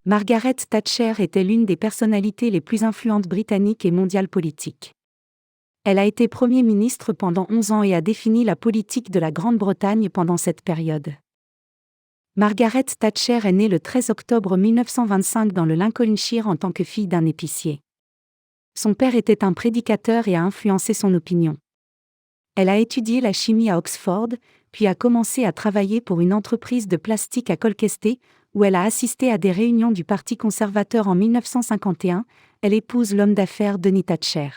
Margaret Thatcher était l'une des personnalités les plus influentes britanniques et mondiales politiques. Elle a été Premier ministre pendant 11 ans et a défini la politique de la Grande-Bretagne pendant cette période. Margaret Thatcher est née le 13 octobre 1925 dans le Lincolnshire en tant que fille d'un épicier. Son père était un prédicateur et a influencé son opinion. Elle a étudié la chimie à Oxford, puis a commencé à travailler pour une entreprise de plastique à Colchester, où elle a assisté à des réunions du Parti conservateur en 1951. Elle épouse l'homme d'affaires Denis Thatcher.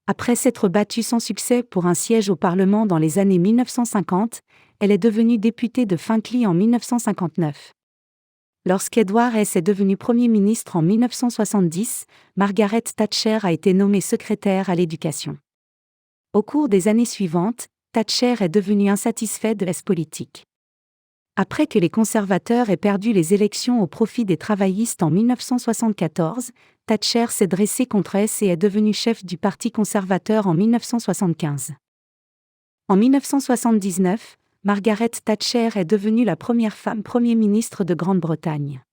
Après s'être battue sans succès pour un siège au Parlement dans les années 1950, elle est devenue députée de Finchley en 1959. Lorsqu'Edward Hess est devenu Premier ministre en 1970, Margaret Thatcher a été nommée secrétaire à l'éducation. Au cours des années suivantes, Thatcher est devenue insatisfaite de l'Est politique. Après que les conservateurs aient perdu les élections au profit des travaillistes en 1974, Thatcher s'est dressée contre Hess et est devenue chef du Parti conservateur en 1975. En 1979, Margaret Thatcher est devenue la première femme Premier ministre de Grande-Bretagne.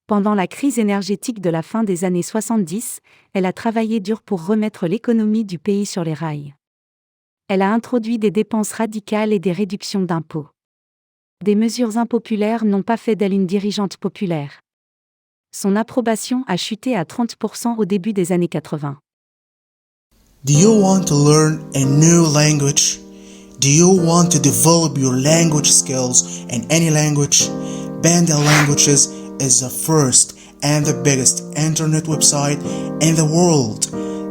Pendant la crise énergétique de la fin des années 70, elle a travaillé dur pour remettre l'économie du pays sur les rails. Elle a introduit des dépenses radicales et des réductions d'impôts. Des mesures impopulaires n'ont pas fait d'elle une dirigeante populaire. Son approbation a chuté à 30% au début des années 80. Do you want to learn a new language? Do you want to develop your language skills in any language? Banda Languages is the first and the biggest internet website in the world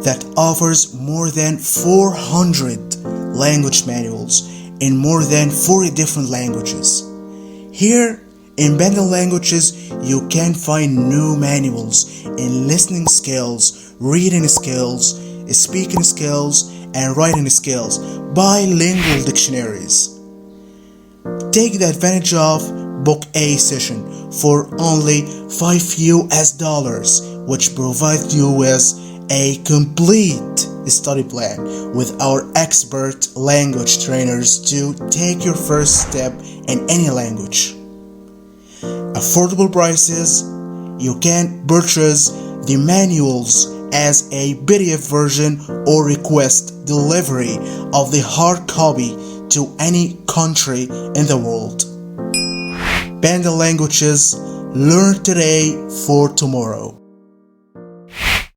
that offers more than 400 language manuals in more than 40 different languages. Here in Banda Languages, you can find new manuals in listening skills, reading skills, speaking skills, and writing skills, bilingual dictionaries. Take the advantage of Book A session for only $5, which provides you with a complete study plan with our expert language trainers to take your first step in any language. Affordable prices, you can purchase the manuals as a PDF version or request delivery of the hard copy to any country in the world. Banda Languages, learn today for tomorrow.